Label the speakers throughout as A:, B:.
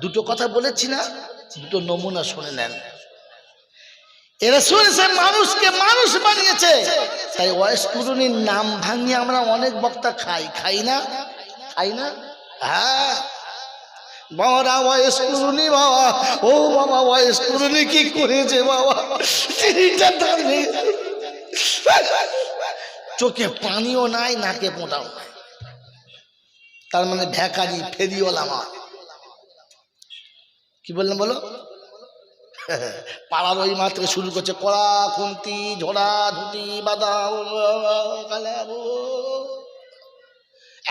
A: দুটো কথা বলেছি না, দুটো নমুনা শুনে নেন। রাসূল সে মানুষকে মানুষ বানিয়েছে, তাই ওয়াইস কুরুনির নাম ভাঙিয়ে আমরা অনেক বক্তা খাই না? হ্যাঁ বাবা ওয়াইস কুরুনি, বাবা ও বাবা ওয়াইস কুরুনি কি করেছে বাবা, চোখে পানিও নাই, নাকে পোঁটাও নাই, তার মানে ভ্যাকারি ফেরিওয়ালা মা। কি বললেন বলো? পাড়ার ওই মা থেকে শুরু করছে কড়া খুন্তি ঝোড়া ধুতি বাদাম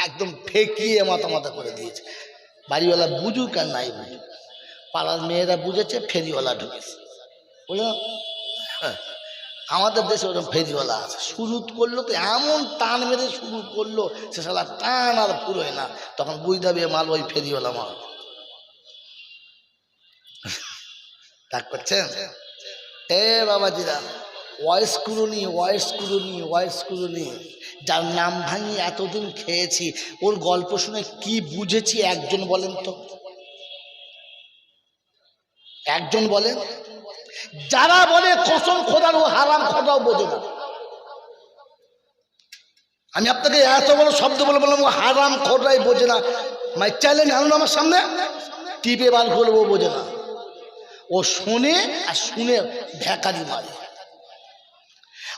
A: একদম ফেকিয়ে মাথা করে দিয়েছে। বাড়িওয়ালা বুঝুক আর নাই বুঝুক, পাড়ার মেয়েরা বুঝেছে, ফেরিওয়ালা ঢুকেছে। বুঝলো? আমাদের দেশে ওরকম ফেরিওয়ালা আছে, শুরু করলো তো এমন টান মেরে শুরু করলো, সে শালা টান আর পুরোয় না, তখন বুঝতে হবে মাল ওই ফেরিওয়ালা মাল। তাক করছেন? এ বাবাজিরা, ওয়াইস কুরুনি যার নাম ভাঙি এতদিন খেয়েছি, ওর গল্প শুনে কি বুঝেছি একজন বলেন তো? একজন বলেন? যারা বলে কসম খোদার, ও হারাম খোদাও বোঝে না। আমি আপনাকে এত বড় শব্দ বলে বললাম ও হারাম খোদাই বোঝে না, মাইক চ্যালেঞ্জ আনুন আমার সামনে, টিপে বার করবো, বোঝে না। ও শোনে আর শুনে ভ্যাকারি মারে।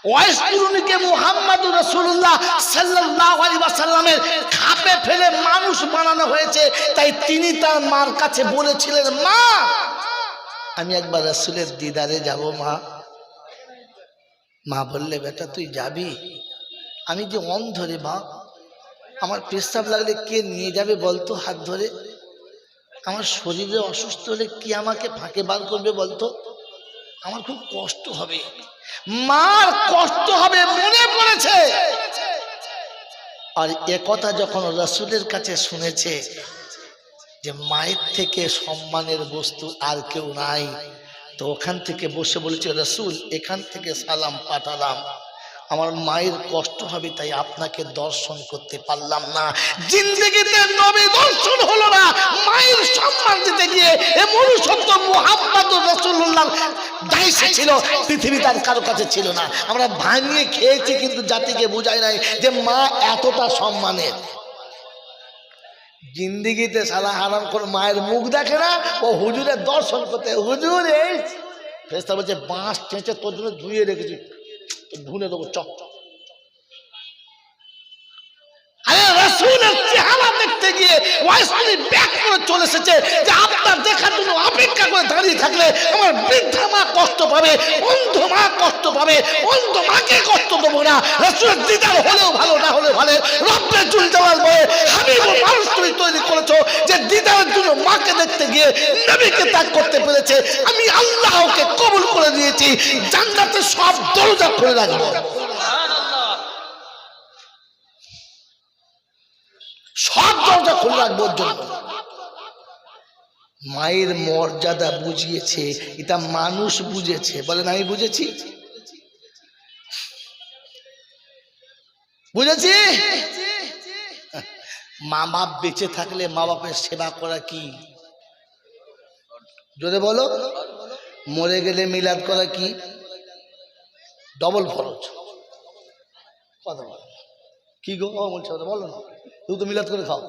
A: ওয়াইস কুরুনিকে মুহাম্মদুর রাসূলুল্লাহ সাল্লাল্লাহু আলাইহি ওয়াসাল্লামের খাপে ফেলে মানুষ বানানো হয়েছে, তাই তিনি তার মার কাছে বলেছিলেন, মা আমি একবার রাসূলের দিদারে যাব। মা বললে, বেটা তুই যাবি? আমি যে অন্ধ রে মা, আমার পেশাব লাগলে কে নিয়ে যাবে বলতো হাত ধরে? আমার শরীরে অসুস্থ হলে কি আমাকে ফাঁকে বার করবে বলতো? আমার খুব কষ্ট হবে। মার কষ্ট হবে মনে পড়েছে, আর এ কথা যখন রাসূলের কাছে শুনেছে যে মায়ের থেকে সম্মানের বস্তু আর কেউ নাই, তো ওখান থেকে বসে বলেছে, রাসূল এখান থেকে সালাম পাঠালাম, আমার মায়ের কষ্ট হবে তাই আপনাকে দর্শন করতে পারলাম না। জিন্দেগিতে নবী দর্শন হলো না, মায়ের সম্মান দিতে গিয়ে এ মনুষ্যত্ব মুহাম্মদুর রাসূলুল্লাহ দায়িত্ব ছিল, পৃথিবী তার কারো কাছে ছিল না। আমরা ভাঙিয়ে খেয়েছি কিন্তু জাতিকে বুঝাই নাই যে মা এতটা সম্মানের। জিন্দেগিতে সারা হারাম করে মায়ের মুখ দেখে না, ও হুজুরের দর্শন করতে, হুজুর এই ফেরেশতা বলছে বাঁশ চেঁচে তোর জন্য ধুয়ে রেখেছি, ধুনে দেবো চক। আরে রাসূলের চেহারা দেখতে গিয়ে ওয়াইস কুরুনি ব্যাক করে চলে এসেছে যে আপনার দেখার জন্য অপেক্ষা করে দাঁড়িয়ে থাকলে আমার বৃদ্ধা মা কষ্ট পাবে, অন্ধ মা কষ্ট পাবে, অন্ধ মাকে কষ্ট দেবো না। রাসূলের দিদার হলেও ভালো, না হলে ভালো। রব্বে জুল জালাল বলে, হাবিবুল মানুষ তুমি তৈরি করেছো যে দিদারের জন্য মাকে দেখতে গিয়ে নবীকে ত্যাগ করতে পেরেছে। আমি আল্লাহ ওকে কবুল করে দিয়েছি, জান্নাতের সব দরজা খুলে রাখবো, সব দরজা খুলে রাখবো ওর জন্য। মায়ের মর্যাদা বুঝিয়েছে, এটা মানুষ বুঝেছে। বলেন আমি বুঝেছি? বুঝেছি? মা বাপ বেঁচে থাকলে মা বাপের সেবা করা কি? জোরে বলো। মরে গেলে মিলাদ করা কি? ডবল খরচ। কথা বলো কি গো বলছো, বলো না, তুই তো মিলাদ করে খাও।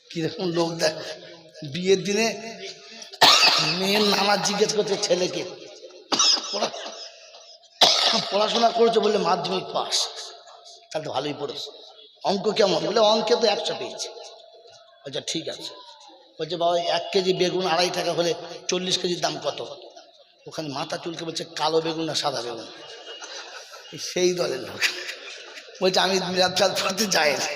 A: কিরকম লোক দেখ, বিয়ের দিনে মেয়ের নানা জিজ্ঞেস করছে ছেলেকে, পড়াশোনা করেছে বললে মাধ্যমিক পাস, তাহলে তো ভালোই পড়েছে। অঙ্ক কেমন? বলে অঙ্কে তো 100 পেয়েছে। আচ্ছা ঠিক আছে। বলছে বাবা 1 কেজি বেগুন 2.5 টাকা হলে 40 কেজির দাম কত? ওখানে মাথা চুলকে বলছে কালো বেগুন না সাদা বেগুন। সেই দলের লোক বলছে আমি মিলাদ পড়তে যাই না।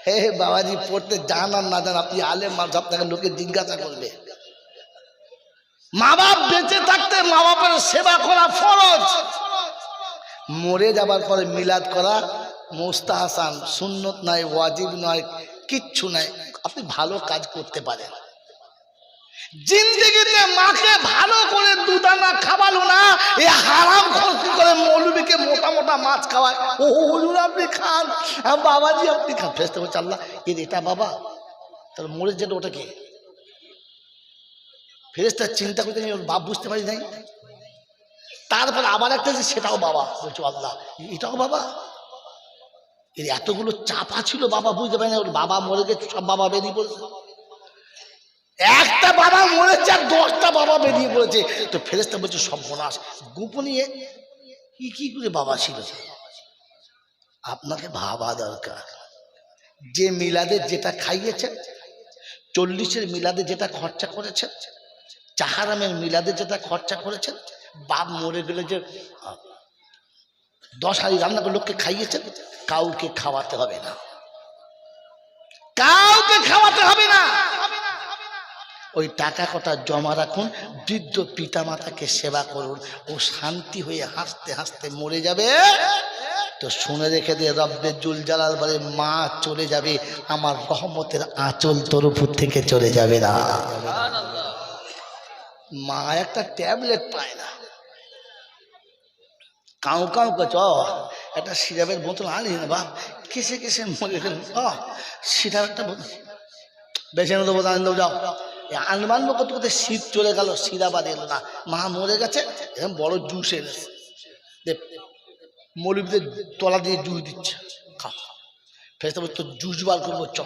A: হে বাবাজি, পড়তে যান আর না যান, আপনি আলেম মানুষ, আপনাকে লোকে জিজ্ঞাসা করবে। মা বাপ বেঁচে থাকতে মা বাপের সেবা করা ফরজ, মরে যাবার পরে মিলাদ করা মুস্তাহাসান, সুন্নত নয়, ওয়াজিব নয়, কিচ্ছু নাই। আপনি ভালো কাজ করতে পারেন। জিন্দেগিতে মাকে ভালো করে দুদানা খাওয়ালো না, এ হারাম খরচ করে মৌলবীকে মোটা মোটা মাছ খাওয়ায়। ও হুজুর আপনি খান, বাবাজি আপনি খান। ফেরেশতা বলছে আল্লাহ এর এটা বাবা, তাহলে মরে যেটা ওটা কে? ফেরেশতা চিন্তা করতে ওর বাপ বুঝতে পারি নাই। তারপর আবার একটা যে সেটাও বাবা, বলছো আল্লাহ এটাও বাবা। এর এতগুলো চাপা ছিল বাবা বুঝতে পারি না, ওর বাবা মরে গেছে, সব বাবা বেরিয়ে পড়েছে। একটা বাবা মরেছে আর 10টা বাবা বেরিয়ে পড়েছে। তো ফেরেশতা বলছে সর্বনাশ, গোপনীয় কি করে বাবা ছিল? আপনাকে ভাবা দরকার, যে মিলাদে যেটা খাইয়েছে, 40-এর মিলাদে যেটা খরচা করেছে, চাহারামের মিলাদে যেটা খরচা করেছেন, বাপ মরে গেলে যে 10 হাড়ি রান্না করে লোককে খাইয়েছেন, কাউকে খাওয়াতে হবে না, কাউকে খাওয়াতে হবে না। ওই টাকা কটা জমা রাখুন, বৃদ্ধ পিতা মাতাকে সেবা করুন, ও শান্তি হয়ে হাসতে হাসতে মরে যাবে। তো শুনে রেখে দিয়ে রব্বে জুল জালাল বলে মা চলে যাবে, আমার রহমতের আঁচল তোর উপর থেকে চলে যাবে না। মা একটা ট্যাবলেট পায় না, কাউ কাউ চ একটা সিরাপের বোতল আনি না বাপ, কেসে কেসে মরে গেল, সিরাপটা বেছে নেবো দেবো, যাও আনবান করতে করতে শীত চলে গেল, সিরাপ আর এলো না, মা মরে গেছে। এখন বড় জুস এনেছে, মৌলবীদের তলা দিয়ে জুস দিচ্ছে, ফেরেশতা বলছে তোর জুস বার করবো চ।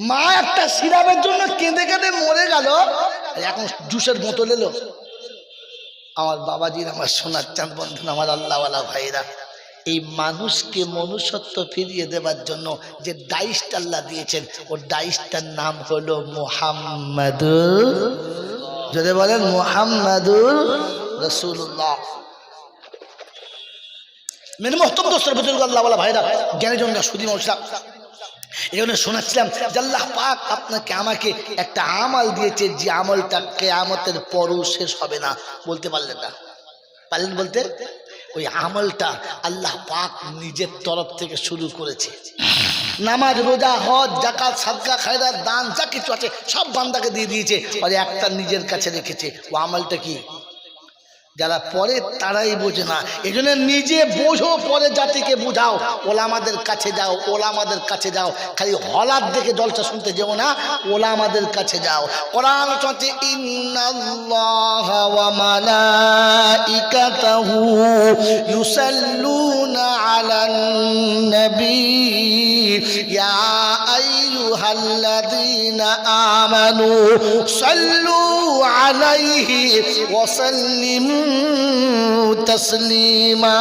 A: মা একটা সিরাপের জন্য কেঁদে কেঁদে মরে গেল, এখন জুসের বোতল এলো। আমার বাবাজির, আমার সোনার চাঁদ বন্ধু, আমার আল্লাহওয়ালা ভাইরা, এই মানুষকে মনুষ্যত্ব ফিরিয়ে দেবার জন্য যে ডাইসটা আল্লাহ দিয়েছেন, ওর ডাইসটার নাম হলো মুহাম্মাদুর, যদি বলেন মুহাম্মাদুর রাসূলুল্লাহ। মেরে মোহতরম দোস্তর বুজুর্গ আল্লাহওয়ালা ভাইরা, জ্ঞানীজনরা সুদী মানুষরা, এই জন্য শোনাচ্ছিলাম যে আল্লাহ পাক আপনাকে আমাকে একটা আমল দিয়েছে, যে আমলটা কিয়ামতের পরও শেষ হবে না। বলতে পারলেন না? পারলেন বলতে? ওই আমলটা আল্লাহ পাক নিজের তরফ থেকে শুরু করেছে। নামাজ, রোজা, হজ, যাকাত, সাদকা, খায়রাত, দান যা কিছু আছে সব বান্দাকে দিয়ে দিয়েছে, আর একটা নিজের কাছে রেখেছে। ও আমলটা কি? যারা পরে তারাই বোঝে না, এই জন্য নিজে বোঝো, পরে জাতিকে বুঝাও। ওলামাদের কাছে যাও, ওলামাদের কাছে যাও, খালি হলার দেখে জলসা শুনতে যেও না, ওলামাদের কাছে যাও। কোরআন চলছে ইন্নাল্লাহা ওয়া মালাইকাতাহু ইউসাল্লুনা আলান নবী ইয়া আইয়ুহাল্লাযীনা আমানু সাল্লু আলাইহি ওয়া সাল্লিমু তাসলিমা।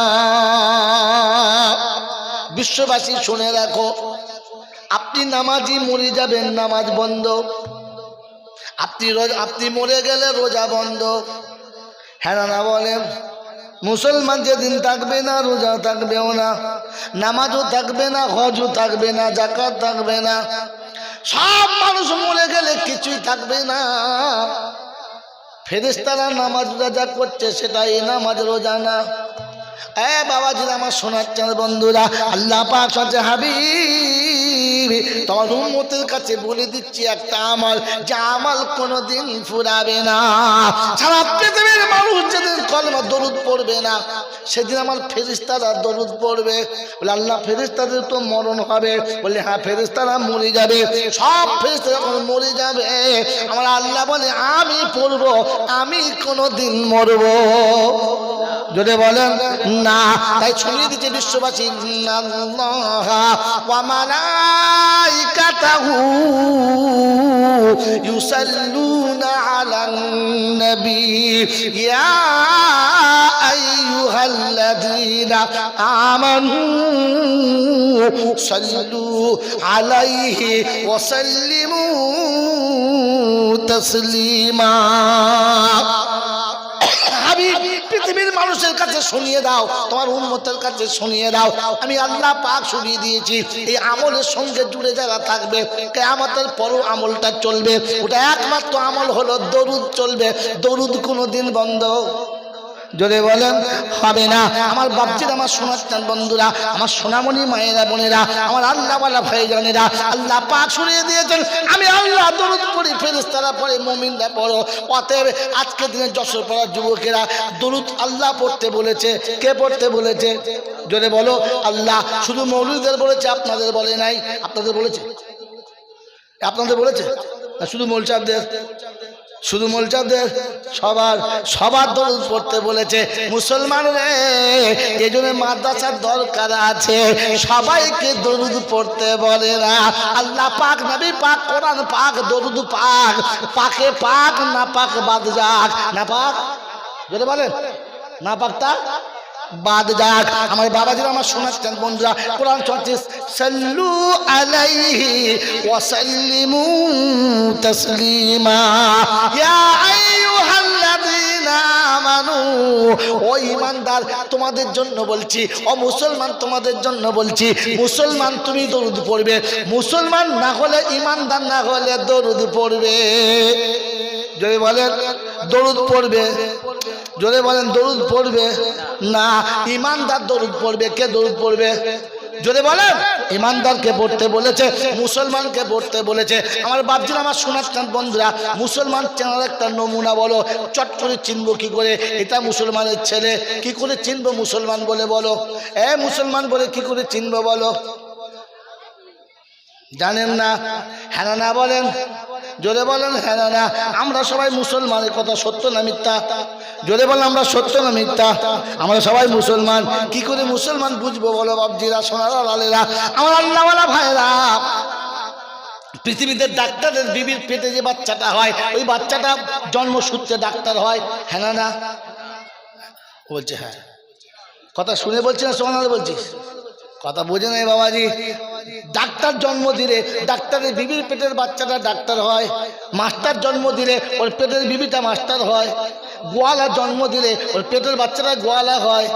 A: বিশ্ববাসী শুনে রাখো, আপনি নামাজি মরে যাবেন, নামাজ বন্ধ। আপনি মরে গেলে রোজা বন্ধ। হ্যাঁ না বলেন? মুসলমান যেদিন থাকবে না, রোজা থাকবেও না, নামাজও থাকবে না, হজও থাকবে না, যাকাত থাকবে না। সব মানুষ মরে গেলে কিছুই থাকবে না। ফেরেশতারা নামাজ রোজা করছে, সেটা এই নামাজ রোজা না। বাবাজিরা, আমার সোনার চাঁদ বন্ধুরা, আল্লাহ পাক সাথে হাবিব তোমার উম্মতের কাছে বলে দিচ্ছি একটা আমল, যে আমল কোনোদিন ফুরাবে না। সারা পৃথিবীর মানুষ যেদিন কলমা দরুদ পড়বে না, সেদিন আমার ফেরেশতারা দরুদ পড়বে। বলে আল্লাহ ফেরেশতাদের তো মরণ হবে। বলে হ্যাঁ, ফেরেশতারা মরে যাবে, সব ফেরেশতা যখন মরে যাবে, আমার আল্লাহ বলে আমি পড়বো, আমি কোনোদিন মরবো। যদি বলেন না, তাই ছড়িয়ে দিচ্ছে বিশ্ববাসী ইন্নাল্লাহা ওয়া মালাইকাতাহু ইউসাল্লুনা আলান নবী ইয়া আইয়ুহাল্লাযীনা আমানু সাল্লু আলাইহি ওয়া সাল্লিমু তাসলিমা। পৃথিবীর মানুষের কাছে শুনিয়ে দাও, তোমার উম্মতের কাছে শুনিয়ে দাও, আমি আল্লাহ পাক শুনিয়ে দিয়েছি। এই আমলের সঙ্গে জুড়ে যারা থাকবে, কিয়ামতের পরও আমলটা চলবে। ওটা একমাত্র আমল হলো দরুদ চলবে। দরুদ কোনোদিন বন্ধ জোরে বলেন হবে না। আমার বাপজির, আমার সোনার বন্ধুরা, আমার সোনামণি মায়েরা বোনেরা, আমার আল্লাহওয়ালা ভাইজানেরা, আল্লাহ পাক শুনিয়ে দিয়েছেন আমি আল্লাহ দরুদ পড়ি, ফেরেশতারা পড়ে, মুমিনরা পড়ো। অতএব আজকের দিনে যশোর পাড়ার যুবকেরা দরুদ আল্লাহ পড়তে বলেছে। কে পড়তে বলেছে? জোরে বলো। আল্লাহ। শুধু মৌলুদের বলেছে, আপনাদের বলে নাই? আপনাদের বলেছে? আপনাদের বলেছে? শুধু মৌলচাবদের? শুধু মৌলচাবদের? সবার দরুদ পড়তে বলেছে। মুসলমান রে, এই জন্য মাদ্রাসার দরকার আছে, সবাইকে দরুদ পড়তে বলে না। আল্লাহ পাক, নবী পাক, কোরআন পাক, দরুদ পাক, পাকে পাক না পাক বাদ যাক। না পাক, যদি বলেন না পাকটা বাদ যাক। আমার বাবাজিরা, আমার শোনাচ্ছেন বন্ধুরা, কোরআন চলছে সাল্লু আলাইহি ওয়া সাল্লিমু তাসলিমা ইয়া আইয়ুহাল্লাযীনা আমানু। ও ঈমানদার, তোমাদের জন্য বলছি, ও মুসলমান তোমাদের জন্য বলছি, মুসলমান তুমি দরুদ পড়বে। মুসলমান না হলে, ঈমানদার না হলে দরুদ পড়বে। যদি বলেন দরুদ পড়বে, জোরে বলেন দরুদ পড়বে না। ঈমানদার দরুদ পড়বে। কে দরুদ পড়বে? জোরে বলেন। ঈমানদারকে পড়তে বলেছে, মুসলমানকে পড়তে বলেছে। আমার বাপজিরা, আমার শোনাচ্ছেন বন্ধুরা, মুসলমান চেনার একটা নমুনা বলো, চট করে চিনবো কি করে এটা মুসলমানের ছেলে? কি করে চিনবো মুসলমান বলে? বলো, মুসলমান বলে কি করে চিনবো বলো? জানেন না? হ্যাঁ না বলেন, জোরে বলেন হ্যাঁ না। আমরা সবাই মুসলমানের কথা সত্য না মিথ্যা? জোরে বলেন, আমরা সত্য না মিথ্যা? আমরা সবাই মুসলমান। কি করে মুসলমান বুঝবো বলো বাপজিরা, সোনারা, লালেরা, আমার আল্লাহওয়ালা ভাইরা? পৃথিবীতে ডাক্তারের বিবির পেটে যে বাচ্চাটা হয়, ওই বাচ্চাটা জন্মসূত্রে ডাক্তার হয়। হ্যাঁ না? বলছে হ্যাঁ। কথা শুনে বলছি না সোনারা বলছিস? কথা বোঝে নাই বাবাজি। ডাক্তার জন্ম দিলে ডাক্তারের বিবির পেটের বাচ্চাটা ডাক্তার হয়। মাস্টার জন্ম দিলে ওর পেটের বিবিটা মাস্টার হয়। গোয়ালা জন্ম দিলে ওর পেটের বাচ্চাটা গোয়ালা হয়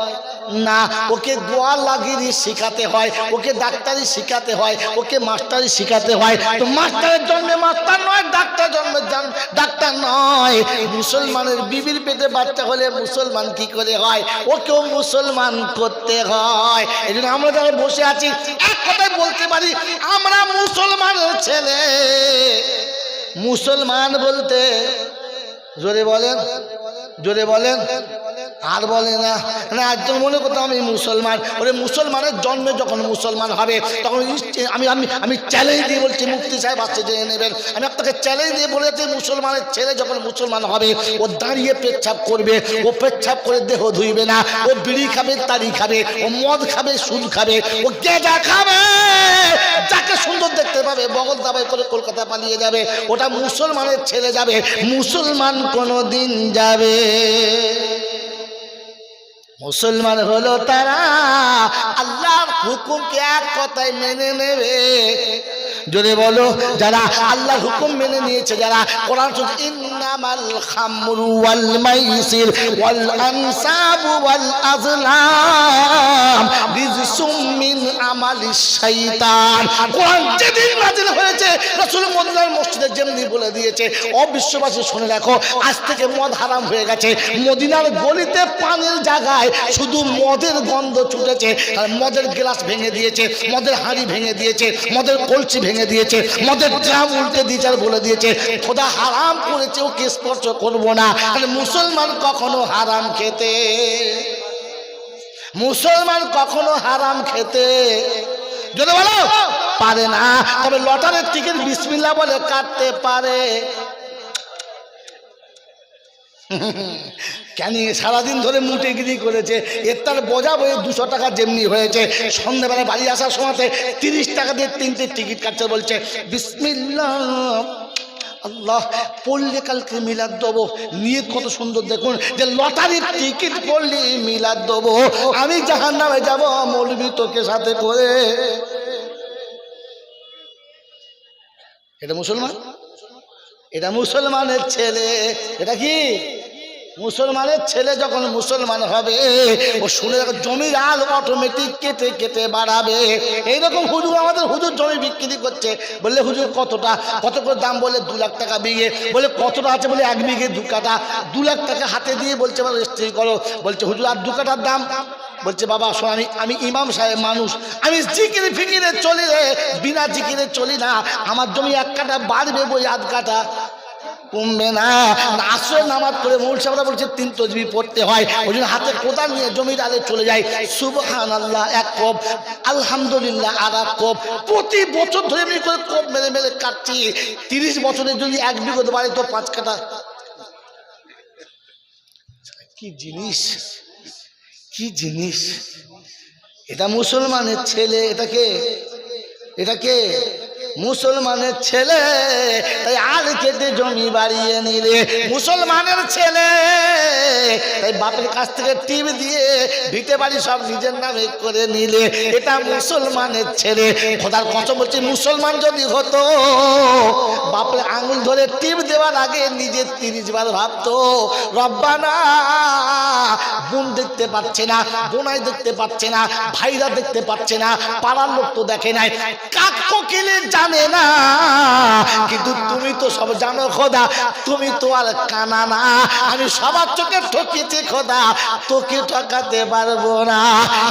A: না। ওকে গোয়ালাগিরি শিখাতে হয়, ওকে ডাক্তারি শিখাতে হয়, ওকে মাস্টারি শিখাতে হয়। তো মাস্টারের জন্মে মাস্টার নয়, ডাক্তার জন্মে ডাক্তার নয়। মুসলমানের বিবির পেটে বাচ্চা হলে মুসলমান কি করে হয়? ওকেও মুসলমান করতে হয়। এই জন্য আমরা যারা বসে আছি, এক কথায় বলতে পারি, আমরা মুসলমানের ছেলে। মুসলমান বলতে, জোরে বলেন, জোরে বলেন, আর বলে না। একজন মনে করতাম আমি মুসলমান। ওরে মুসলমানের জন্মে যখন মুসলমান হবে, তখন আমি চ্যালেঞ্জ দিয়ে বলছি, মুফতি সাহেব আসছে জেনে নেবেন, আমি আপনাকে চ্যালেঞ্জ দিয়ে বলেছি, মুসলমানের ছেলে যখন মুসলমান হবে, ও দাঁড়িয়ে পেচ্ছাপ করবে, ও পেচ্ছাপ করে দেহ ধুইবে না, ও বিড়ি খাবে, তাড়ি খাবে, ও মদ খাবে, সুদ খাবে, ও গেঁজা খাবে। যাকে সুন্দর দেখতে পাবে বগল দাবাই করে কলকাতা পালিয়ে যাবে, ওটা মুসলমানের ছেলে যাবে। মুসলমান কোনোদিন যাবে। মুসলমান হলো তারা আল্লাহর হুকুমকে এক কথায় মেনে নেবে। জোরে বলো, যারা আল্লাহর হুকুম মেনে নিয়েছে, যারা কোরআন শুনছে, ইন্নামাল খামরু ওয়াল মাইসির ওয়াল আনসাবু ওয়াল আজলাম রিজসুম মিন আমালিশ শাইতান। কোরআন যেদিন নাযিল হয়েছে, রাসূল মদিনার মসজিদে যেমনি বলে দিয়েছে, ও বিশ্ববাসী শুনে রাখো, আজ থেকে মদ হারাম হয়ে গেছে। মদিনার গলিতে পানির জায়গায় শুধু মদের গন্ধ ছুটেছে, আর মদের গ্লাস ভেঙে দিয়েছে, মদের হাঁড়ি ভেঙে দিয়েছে, মদের কলসি ভেঙে দিয়েছে, মদের ড্রাম উল্টে দিয়েছে, আর বলে দিয়েছে খোদা হারাম করেছে, ওকে স্পর্শ করবো না। মুসলমান কখনো হারাম খেতে, মুসলমান কখনো হারাম খেতে যদি বলো পারে না। তবে লটারির টিকিট বিসমিল্লাহ বলে কাটতে পারে। কেন সারাদিন ধরে মুটেগিরি করেছে, এর তার বোঝা বয়ে 200 টাকা যেমনি হয়েছে, সন্ধ্যেবেলায় বাড়ি আসার সময় 30 টাকা দিয়ে 3টে টিকিট কাটছে, বলছে বিসমিল্লাহ আল্লাহ পড়লে কালকে মিলাদ দেবো। নিয়ত কত সুন্দর দেখুন, যে লটারির টিকিট পড়লে মিলাদ দেবো, আমি জাহান্নামে যাব মৌলবি তোকে সাথে করে। এটা মুসলমান, এটা মুসলমানের ছেলে। এটা কি মুসলমানের ছেলে যখন মুসলমান হবে ও শুনে যখন জমির আল অটোমেটিক কেটে কেটে বাড়াবে। এইরকম হুজুর আমাদের হুজুর জমি বিক্রি করছে, বললে হুজুর কতটা, কত করে দাম, বলে 2 লাখ টাকা বিঘে, বলে কতটা আছে, বলে 1 বিঘে 2 কাঠা, 2 লাখ টাকা হাতে দিয়ে বলছে এবার রেজিস্ট্রি করো, বলছে হুজুর আর 2 কাঠার দাম, বলছে বাবা শোন আমি ইমাম সাহেব মানুষ, আমি জিকিরে ফিকিরে চলি রে, বিনা জিকিরে চলি না, আমার জমি 1 কাঠা বাড়বে বই 1/2 কাঠা কমবে না। আসরের নামাজ পড়ে মৌল সাহেবরা বলছে 3 তাসবিহ পড়তে হয়, ওই জন্য হাতে কোদাল নিয়ে জমির আলে চলে যায়, সুবহানাল্লাহ 1 কোপ, আলহামদুলিল্লাহ আর 1 কোপ, প্রতি বছর ধরে এমনি করে কোপ মেরে মেরে কাটছি। 30 বছরে যদি 1 বিঘা বাড়ে তো 5 কাঠা। কি জিনিস, কি জিনিস! এটা মুসলমানের ছেলে, এটাকে মুসলমানের ছেলে, তাই আল কেটে জমি বাড়িয়ে নিলে মুসলমানের ছেলে, তাই বাপের কাছ থেকে টিপ দিয়ে ভিটে বাড়ি সব নিজের নামে করে নিলে, এটা মুসলমানের ছেলে। খোদার কসম বলছে, মুসলমান যদি হতো বাপের আঙুল ধরে টিপ দেওয়ার আগে নিজে 30 বার ভাবতো, রব্বানা বোন দেখতে পাচ্ছে না, বোনাই দেখতে পাচ্ছে না, ভাইরা দেখতে পাচ্ছে না, পাড়ার লোক তো দেখে নাই, কাক কোকিলে জানে না, কিন্তু তুমি তো সব জানো খোদা, তুমি তো আর কানা না, আমি সবার চোখে ঠকিয়েছি খোদা, তোকে ঠকাতে পারবো না,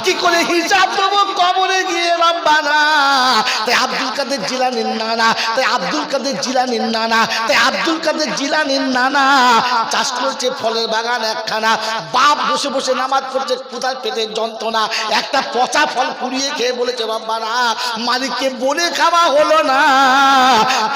A: কি করে হিসাব দেবো কবরে গিয়ে রব্বানা। তাই আব্দুল কাদের জিলানীর নানা, তাই আব্দুল কাদের জিলানীর নানা, তাই আব্দুল কাদের জিলানীর নানা চাষ করছে ফলের বাগান একখানা, বাপ বসে বসে নামাজ পড়ছে, কোথায় পেটের যন্ত্রণা, একটা পচা ফল কুড়িয়ে খেয়ে বলেছে রব্বানা মালিককে বলে খাওয়া হলো না,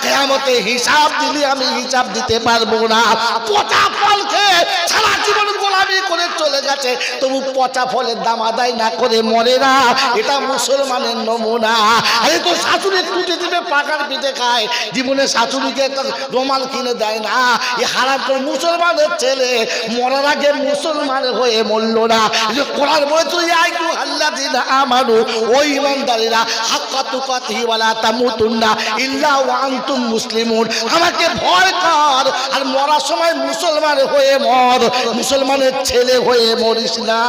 A: কিয়ামতে হিসাব দিলে আমি হিসাব দিতে পারবো না। পচা ফল খেয়ে সারা জীবন গোলামি করে চলে গেছে, তবু পচা ফলের দাম আদায় না করে মরে না, এটা মুসলমানের নমুনা। আরে তো শাশুড়ি টুটে দিবে পাকার পিঠে খায়, জীবনে শাশুড়িকে একটা রুমাল কিনে দেয় না, এ হারাম করে মুসলমানের ছেলে মরার আগে মুসলমান হয়ে মরল না। কোরআন বলেছে আইকু আল্লাযিনা আমানু, ও ঈমানদারেরা, হাক্কা তুকাতিহি ওয়ালা তামুতুন্না ইল্লা ওয়া আনতুম মুসলিমুন, আমাকে ভয় কর আর মরার সময় মুসলমান হয়ে মর, মুসলমানের ছেলে হয়ে মরিস না।